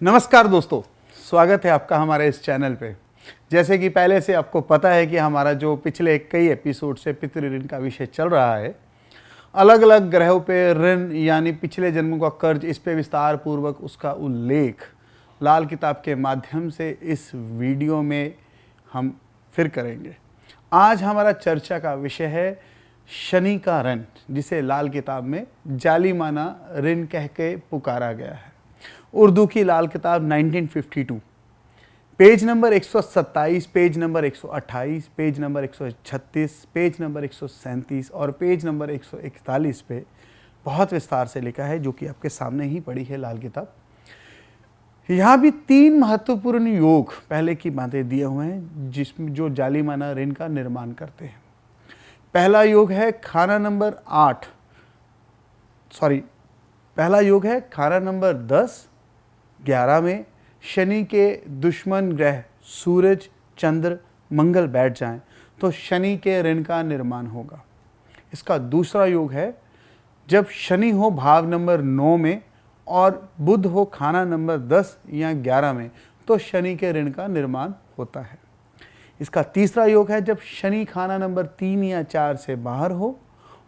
नमस्कार दोस्तों, स्वागत है आपका हमारे इस चैनल पे। जैसे कि पहले से आपको पता है कि हमारा जो पिछले कई एपिसोड से पितृ ऋण का विषय चल रहा है, अलग अलग ग्रहों पे ऋण यानी पिछले जन्मों का कर्ज, इस पे विस्तार पूर्वक उसका उल्लेख लाल किताब के माध्यम से इस वीडियो में हम फिर करेंगे। आज हमारा चर्चा का विषय है शनि का ऋण, जिसे लाल किताब में जालिमाना ऋण कह के पुकारा गया है। उर्दू की लाल किताब 1952, page number 127, page number 128, page number 136, page number 137 और पेज नंबर 141 पे बहुत विस्तार से लिखा है, जो कि आपके सामने ही पड़ी है लाल किताब। यहाँ भी 3 महत्वपूर्ण योग पहले की बातें दिए हुए हैं जिसमें जो जालिमाना ऋण का निर्माण करते हैं। पहला योग है खाना नंबर 10, 11 में शनि के दुश्मन ग्रह सूरज, चंद्र, मंगल बैठ जाएं तो शनि के ऋण का निर्माण होगा। इसका दूसरा योग है जब शनि हो भाव नंबर 9 में और बुध हो खाना नंबर 10 या 11 में तो शनि के ऋण का निर्माण होता है। इसका तीसरा योग है जब शनि खाना नंबर 3 या 4 से बाहर हो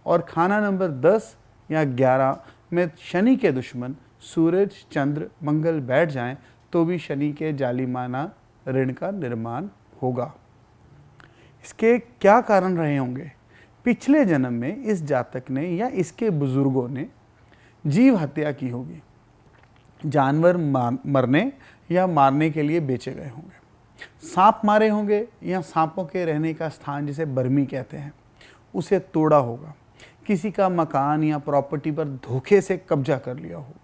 और खाना नंबर 10 या 11 में शनि के दुश्मन सूरज, चंद्र, मंगल बैठ जाएं तो भी शनि के जालिमाना ऋण का निर्माण होगा। इसके क्या कारण रहे होंगे? पिछले जन्म में इस जातक ने या इसके बुजुर्गों ने जीव हत्या की होगी, जानवर मरने या मारने के लिए बेचे गए होंगे, सांप मारे होंगे या सांपों के रहने का स्थान जिसे बर्मी कहते हैं उसे तोड़ा होगा, किसी का मकान या प्रॉपर्टी पर धोखे से कब्जा कर लिया होगा,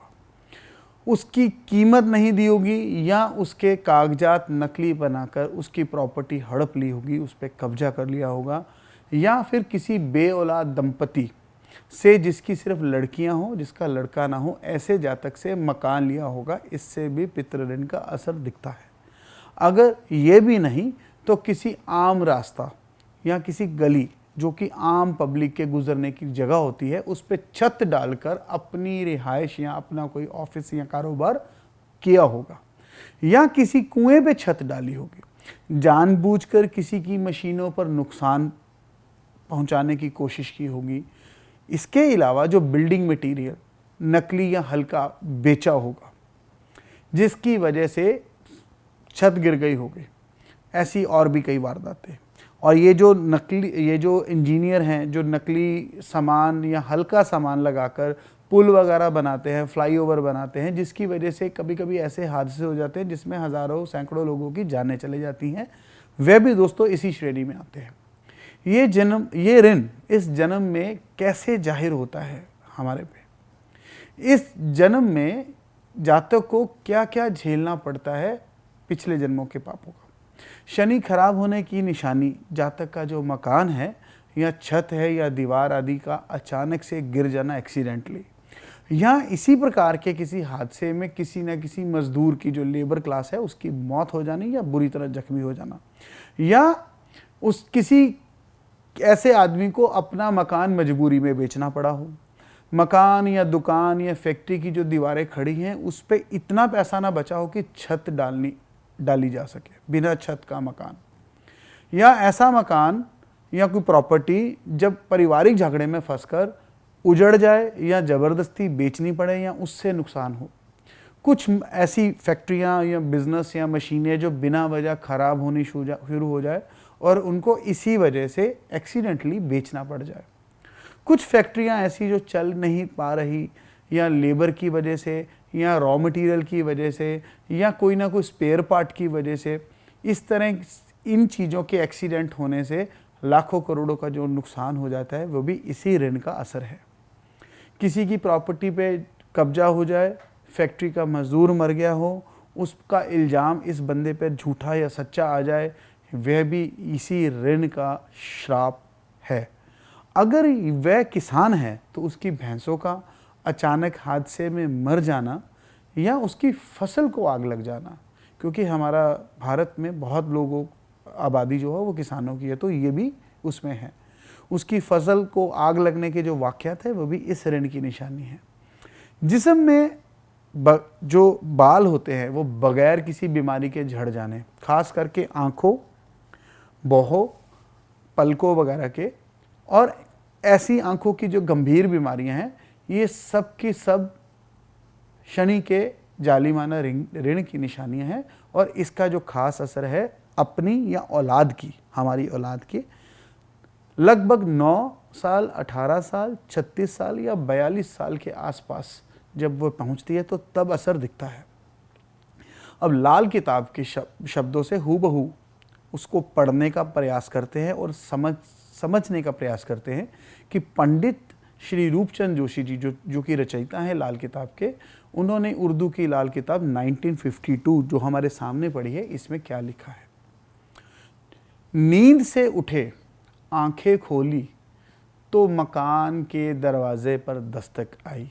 उसकी कीमत नहीं दी होगी या उसके कागजात नकली बनाकर उसकी प्रॉपर्टी हड़प ली होगी, उस पर कब्जा कर लिया होगा, या फिर किसी बेऔलाद दंपति से जिसकी सिर्फ लड़कियां हो, जिसका लड़का ना हो, ऐसे जातक से मकान लिया होगा। इससे भी पितृ ऋण का असर दिखता है। अगर ये भी नहीं तो किसी आम रास्ता या किसी गली जो कि आम पब्लिक के गुजरने की जगह होती है उस पर छत डालकर अपनी रिहाइश या अपना कोई ऑफिस या कारोबार किया होगा, या किसी कुएं पे छत डाली होगी, जानबूझकर किसी की मशीनों पर नुकसान पहुंचाने की कोशिश की होगी। इसके अलावा जो बिल्डिंग मटेरियल नकली या हल्का बेचा होगा जिसकी वजह से छत गिर गई होगी। ऐसी और भी कई वारदातें। और ये जो इंजीनियर हैं जो नकली सामान या हल्का सामान लगाकर पुल वगैरह बनाते हैं, फ्लाईओवर बनाते हैं, जिसकी वजह से कभी कभी ऐसे हादसे हो जाते हैं जिसमें हज़ारों सैकड़ों लोगों की जानें चले जाती हैं। वे भी दोस्तों इसी श्रेणी में आते हैं। ये ऋण इस जन्म में कैसे जाहिर होता है हमारे पे? इस जन्म में जातक को क्या क्या झेलना पड़ता है पिछले जन्मों के पापों का। शनि खराब होने की निशानी जातक का जो मकान है या छत है या दीवार आदि का अचानक से गिर जाना एक्सीडेंटली, या इसी प्रकार के किसी हादसे में किसी न किसी मजदूर की जो लेबर क्लास है उसकी मौत हो जानी या बुरी तरह जख्मी हो जाना, या किसी ऐसे आदमी को अपना मकान मजबूरी में बेचना पड़ा हो। मकान या दुकान या फैक्ट्री की जो दीवारें खड़ी हैं उस पर इतना पैसा ना बचा हो कि छत डाली जा सके, बिना छत का मकान, या ऐसा मकान या कोई प्रॉपर्टी जब पारिवारिक झगड़े में फंसकर उजड़ जाए या ज़बरदस्ती बेचनी पड़े या उससे नुकसान हो। कुछ ऐसी फैक्ट्रियां या बिजनेस या मशीनें जो बिना वजह ख़राब होनी शुरू हो जाए और उनको इसी वजह से एक्सीडेंटली बेचना पड़ जाए। कुछ फैक्ट्रियां ऐसी जो चल नहीं पा रही या लेबर की वजह से या रॉ मटेरियल की वजह से या कोई ना कोई स्पेयर पार्ट की वजह से, इस तरह इन चीज़ों के एक्सीडेंट होने से लाखों करोड़ों का जो नुकसान हो जाता है वो भी इसी ऋण का असर है। किसी की प्रॉपर्टी पे कब्जा हो जाए, फैक्ट्री का मजदूर मर गया हो, उसका इल्ज़ाम इस बंदे पे झूठा या सच्चा आ जाए, वह भी इसी ऋण का श्राप है। अगर वह किसान है तो उसकी भैंसों का अचानक हादसे में मर जाना या उसकी फसल को आग लग जाना, क्योंकि हमारा भारत में बहुत लोगों आबादी जो है वो किसानों की है, तो ये भी उसमें है। उसकी फसल को आग लगने के जो वाक़यात है वो भी इस ऋण की निशानी है। जिस्म में जो बाल होते हैं वो बगैर किसी बीमारी के झड़ जाने, खास करके आँखों, बाहों, पलकों वगैरह के, और ऐसी आँखों की जो गंभीर बीमारियां हैं, ये सब की सब शनि के जालिमाना ऋण की निशानियां हैं। और इसका जो खास असर है अपनी या औलाद की, हमारी औलाद की, लगभग 9 साल, 18 साल, 36 साल या 42 साल के आसपास जब वो पहुंचती है तो तब असर दिखता है। अब लाल किताब के शब्दों से हूबहू उसको पढ़ने का प्रयास करते हैं और समझने का प्रयास करते हैं कि पंडित श्री रूपचंद जोशी जी जो कि रचयिता हैं लाल किताब के, उन्होंने उर्दू की लाल किताब 1952 जो हमारे सामने पढ़ी है, इसमें क्या लिखा है। नींद से उठे, आंखें खोली तो मकान के दरवाजे पर दस्तक आई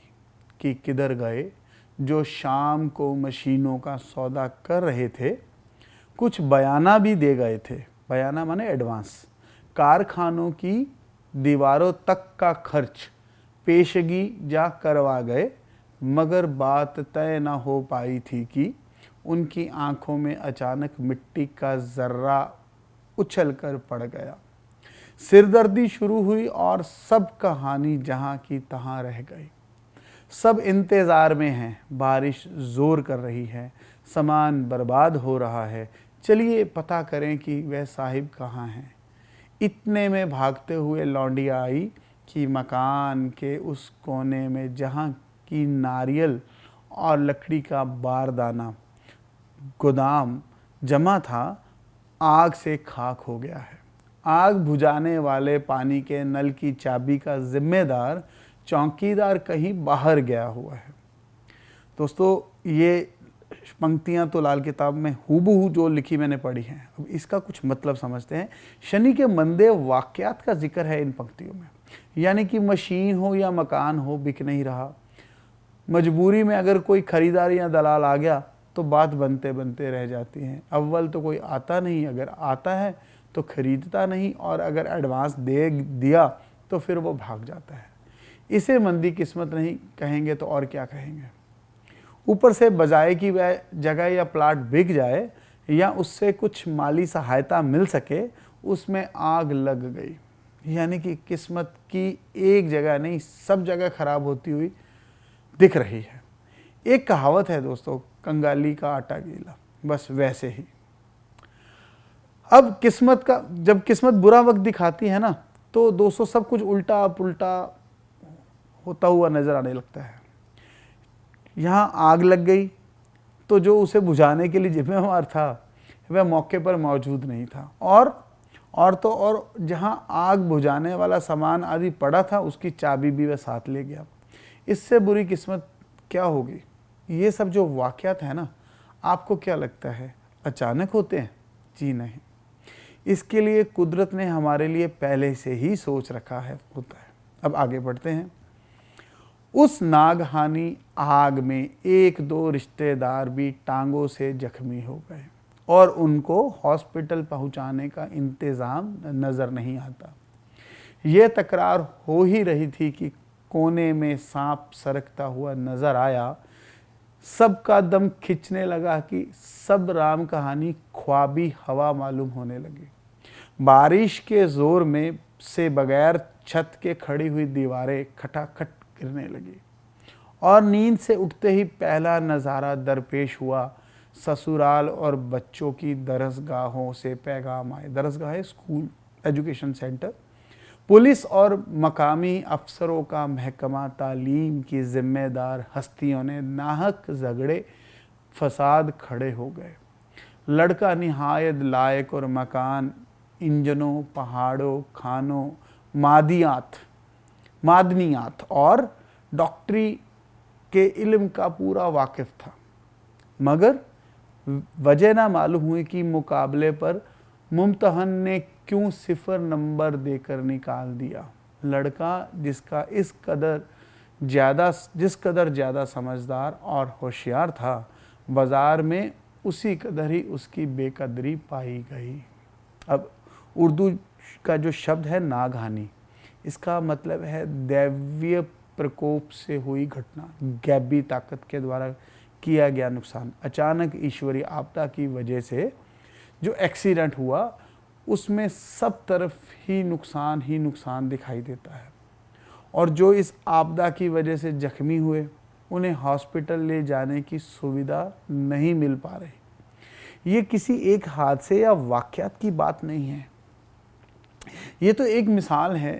कि किधर गए जो शाम को मशीनों का सौदा कर रहे थे, कुछ बयाना भी दे गए थे। बयाना माने एडवांस। कारखानों की दीवारों तक का खर्च पेशगी जा करवा गए, मगर बात तय न हो पाई थी कि उनकी आंखों में अचानक मिट्टी का जर्रा उछल कर पड़ गया। सिरदर्दी शुरू हुई और सब कहानी जहां की तहां रह गई। सब इंतज़ार में हैं, बारिश ज़ोर कर रही है, सामान बर्बाद हो रहा है, चलिए पता करें कि वह साहिब कहाँ हैं। इतने में भागते हुए लौंडिया आई कि मकान के उस कोने में जहाँ की नारियल और लकड़ी का बारदाना गोदाम जमा था, आग से खाक हो गया है। आग बुझाने वाले पानी के नल की चाबी का जिम्मेदार चौकीदार कहीं बाहर गया हुआ है। दोस्तों, ये पंक्तियां तो लाल किताब में हूबहू जो लिखी मैंने पढ़ी हैं। अब इसका कुछ मतलब समझते हैं। शनि के मंदे वाकयात का जिक्र है इन पंक्तियों में, यानी कि मशीन हो या मकान हो, बिक नहीं रहा। मजबूरी में अगर कोई खरीदार या दलाल आ गया तो बात बनते बनते रह जाती है। अव्वल तो कोई आता नहीं, अगर आता है तो खरीदता नहीं, और अगर एडवांस दे दिया तो फिर वो भाग जाता है। इसे मंदी किस्मत नहीं कहेंगे तो और क्या कहेंगे। ऊपर से बजाय कि वह जगह या प्लाट बिक जाए या उससे कुछ माली सहायता मिल सके, उसमें आग लग गई। यानी कि किस्मत की एक जगह नहीं, सब जगह खराब होती हुई दिख रही है। एक कहावत है दोस्तों, कंगाली का आटा गीला, बस वैसे ही। अब जब किस्मत बुरा वक्त दिखाती है ना, तो दोस्तों सब कुछ उल्टा पुल्टा होता हुआ नजर आने लगता है। यहाँ आग लग गई तो जो उसे बुझाने के लिए जिम्मेवार था वह मौके पर मौजूद नहीं था, और जहाँ आग बुझाने वाला सामान आदि पड़ा था उसकी चाबी भी वह साथ ले गया। इससे बुरी किस्मत क्या होगी। ये सब जो वाक़यात है ना, आपको क्या लगता है अचानक होते हैं? जी नहीं, इसके लिए कुदरत ने हमारे लिए पहले से ही सोच रखा है होता है। अब आगे बढ़ते हैं। उस नागहानी आग में 1-2 रिश्तेदार भी टांगों से जख्मी हो गए और उनको हॉस्पिटल पहुंचाने का इंतज़ाम नज़र नहीं आता। ये तकरार हो ही रही थी कि कोने में सांप सरकता हुआ नज़र आया। सबका दम खिंचने लगा कि सब राम कहानी ख्वाबी हवा मालूम होने लगी। बारिश के ज़ोर में से बगैर छत के खड़ी हुई दीवारें खटाखट गिरने लगी और नींद से उठते ही पहला नज़ारा दरपेश हुआ। ससुराल और बच्चों की दरसगाहों से पैगाम आए। दरसगाह स्कूल, एजुकेशन सेंटर। पुलिस और मकामी अफसरों का महकमा तालीम की जिम्मेदार हस्तियों ने नाहक झगड़े फसाद खड़े हो गए। लड़का निहायत लायक और मकान इंजनों, पहाड़ों, खानों, मादनियात और डॉक्टरी के इल्म का पूरा वाकिफ था, मगर वजह ना मालूम हुई कि मुकाबले पर मुम्तहन ने क्यों 0 नंबर देकर निकाल दिया। लड़का जिस कदर ज़्यादा समझदार और होशियार था, बाज़ार में उसी कदर ही उसकी बेकदरी पाई गई। अब उर्दू का जो शब्द है नागहानी, इसका मतलब है दैवीय प्रकोप से हुई घटना, गैबी ताकत के द्वारा किया गया नुकसान, अचानक ईश्वरीय आपदा की वजह से जो एक्सीडेंट हुआ उसमें सब तरफ ही नुकसान दिखाई देता है। और जो इस आपदा की वजह से जख्मी हुए उन्हें हॉस्पिटल ले जाने की सुविधा नहीं मिल पा रही। ये किसी एक हादसे या वाक़यात की बात नहीं है, ये तो एक मिसाल है।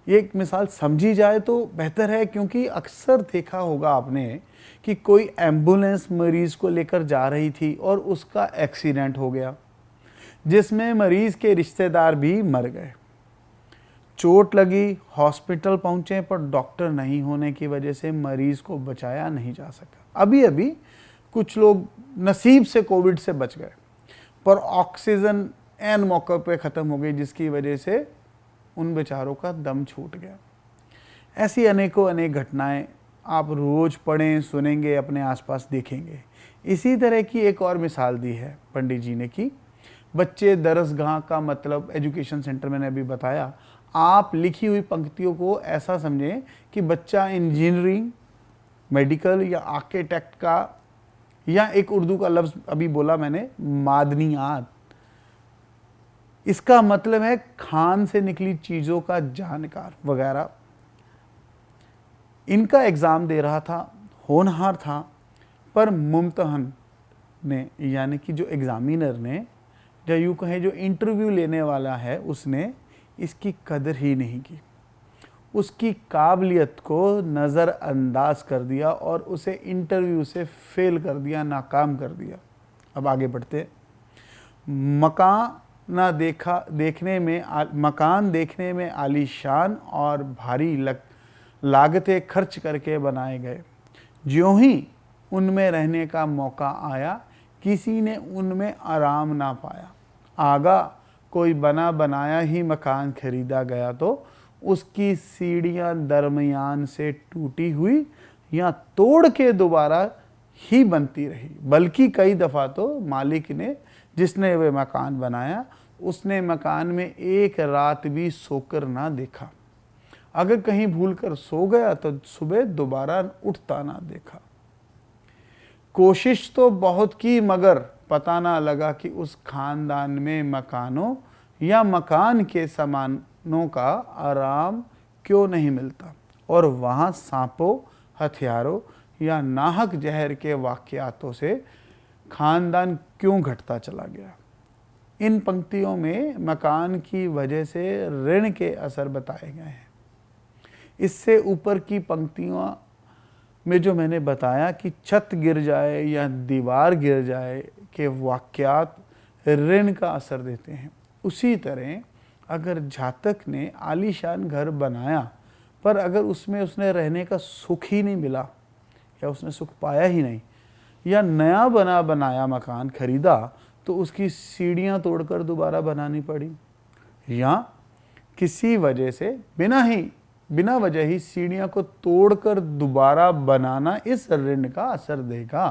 ये एक मिसाल समझी जाए तो बेहतर है, क्योंकि अक्सर देखा होगा आपने कि कोई एम्बुलेंस मरीज़ को लेकर जा रही थी और उसका एक्सीडेंट हो गया, जिसमें मरीज़ के रिश्तेदार भी मर गए। चोट लगी, हॉस्पिटल पहुंचे, पर डॉक्टर नहीं होने की वजह से मरीज़ को बचाया नहीं जा सका। अभी अभी कुछ लोग नसीब से कोविड से बच गए, पर ऑक्सीजन एन मौके पे ख़त्म हो गई, जिसकी वजह से उन बेचारों का दम छूट गया। ऐसी अनेक घटनाएं आप रोज़ पढ़ें, सुनेंगे, अपने आसपास देखेंगे। इसी तरह की एक और मिसाल दी है पंडित जी ने कि बच्चे दरसगाह का मतलब एजुकेशन सेंटर, मैंने अभी बताया। आप लिखी हुई पंक्तियों को ऐसा समझें कि बच्चा इंजीनियरिंग, मेडिकल या आर्किटेक्ट का, या एक उर्दू का लफ्ज़ अभी बोला मैंने, मादनियात, इसका मतलब है खान से निकली चीज़ों का जानकार वगैरह। इनका एग्ज़ाम दे रहा था, होनहार था, पर मुम्तहन ने, यानी कि जो एग्ज़ामिनर ने, या यूँ कहें जो इंटरव्यू लेने वाला है, उसने इसकी कदर ही नहीं की, उसकी काबिलियत को नज़रअंदाज कर दिया और उसे इंटरव्यू से फेल कर दिया, नाकाम कर दिया। अब आगे बढ़ते। मकान देखने में आलीशान और भारी लागतें खर्च करके बनाए गए। ज्यों ही उनमें रहने का मौका आया, किसी ने उनमें आराम ना पाया। आगा कोई बना बनाया ही मकान खरीदा गया तो उसकी सीढ़ियाँ दरमियान से टूटी हुई या तोड़ के दोबारा ही बनती रही। बल्कि कई दफ़ा तो मालिक ने, जिसने वह मकान बनाया, उसने मकान में एक रात भी सोकर ना देखा। अगर कहीं भूलकर सो गया तो सुबह दोबारा उठता ना देखा। कोशिश तो बहुत की, मगर पता ना लगा कि उस खानदान में मकानों या मकान के सामानों का आराम क्यों नहीं मिलता, और वहाँ सांपों, हथियारों या नाहक जहर के वाक़यातों से खानदान क्यों घटता चला गया। इन पंक्तियों में मकान की वजह से ऋण के असर बताए गए हैं। इससे ऊपर की पंक्तियों में जो मैंने बताया कि छत गिर जाए या दीवार गिर जाए के वाक़यात ऋण का असर देते हैं, उसी तरह अगर जातक ने आलीशान घर बनाया, पर अगर उसमें उसने रहने का सुख ही नहीं मिला, या उसने सुख पाया ही नहीं, या नया बनाया मकान खरीदा तो उसकी सीढ़ियाँ तोड़कर दोबारा बनानी पड़ी, या किसी वजह से बिना वजह ही सीढ़ियाँ को तोड़कर दोबारा बनाना इस ऋण का असर देगा।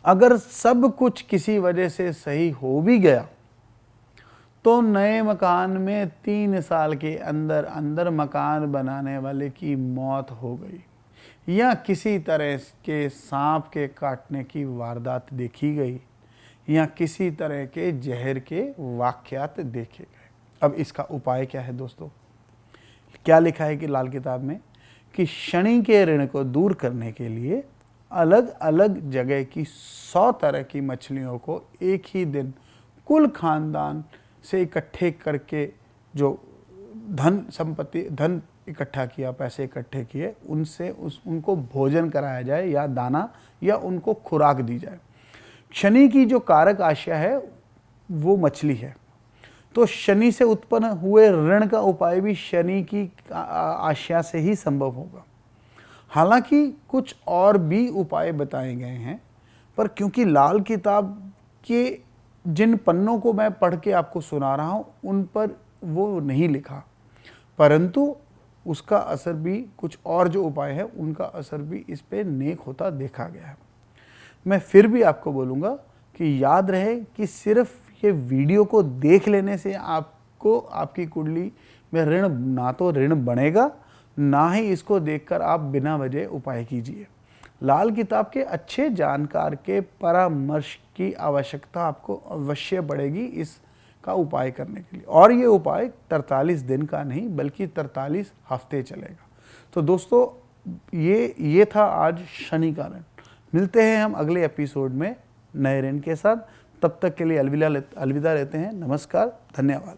अगर सब कुछ किसी वजह से सही हो भी गया तो नए मकान में 3 साल के अंदर मकान बनाने वाले की मौत हो गई, या किसी तरह के सांप के काटने की वारदात देखी गई, या किसी तरह के जहर के वाक़यात देखे गए। अब इसका उपाय क्या है दोस्तों? क्या लिखा है कि लाल किताब में कि शनि के ऋण को दूर करने के लिए अलग अलग जगह की 100 तरह की मछलियों को एक ही दिन कुल खानदान से इकट्ठे करके, जो धन इकट्ठा किया, पैसे इकट्ठे किए, उनसे उनको भोजन कराया जाए, या दाना या उनको खुराक दी जाए। शनि की जो कारक आशा है वो मछली है, तो शनि से उत्पन्न हुए ऋण का उपाय भी शनि की आशा से ही संभव होगा। हालांकि कुछ और भी उपाय बताए गए हैं, पर क्योंकि लाल किताब के जिन पन्नों को मैं पढ़ के आपको सुना रहा हूँ उन पर वो नहीं लिखा, परंतु उसका असर भी, कुछ और जो उपाय है उनका असर भी इस पे नेक होता देखा गया है। मैं फिर भी आपको बोलूँगा कि याद रहे कि सिर्फ ये वीडियो को देख लेने से आपको आपकी कुंडली में ना तो ऋण बनेगा, ना ही इसको देखकर आप बिना वजह उपाय कीजिए। लाल किताब के अच्छे जानकार के परामर्श की आवश्यकता आपको अवश्य पड़ेगी इसका उपाय करने के लिए, और ये उपाय 43 दिन का नहीं बल्कि 43 हफ्ते चलेगा। तो दोस्तों ये था आज शनि का ऋण। मिलते हैं हम अगले एपिसोड में नए ऋण के साथ। तब तक के लिए अलविदा लेते हैं। नमस्कार, धन्यवाद।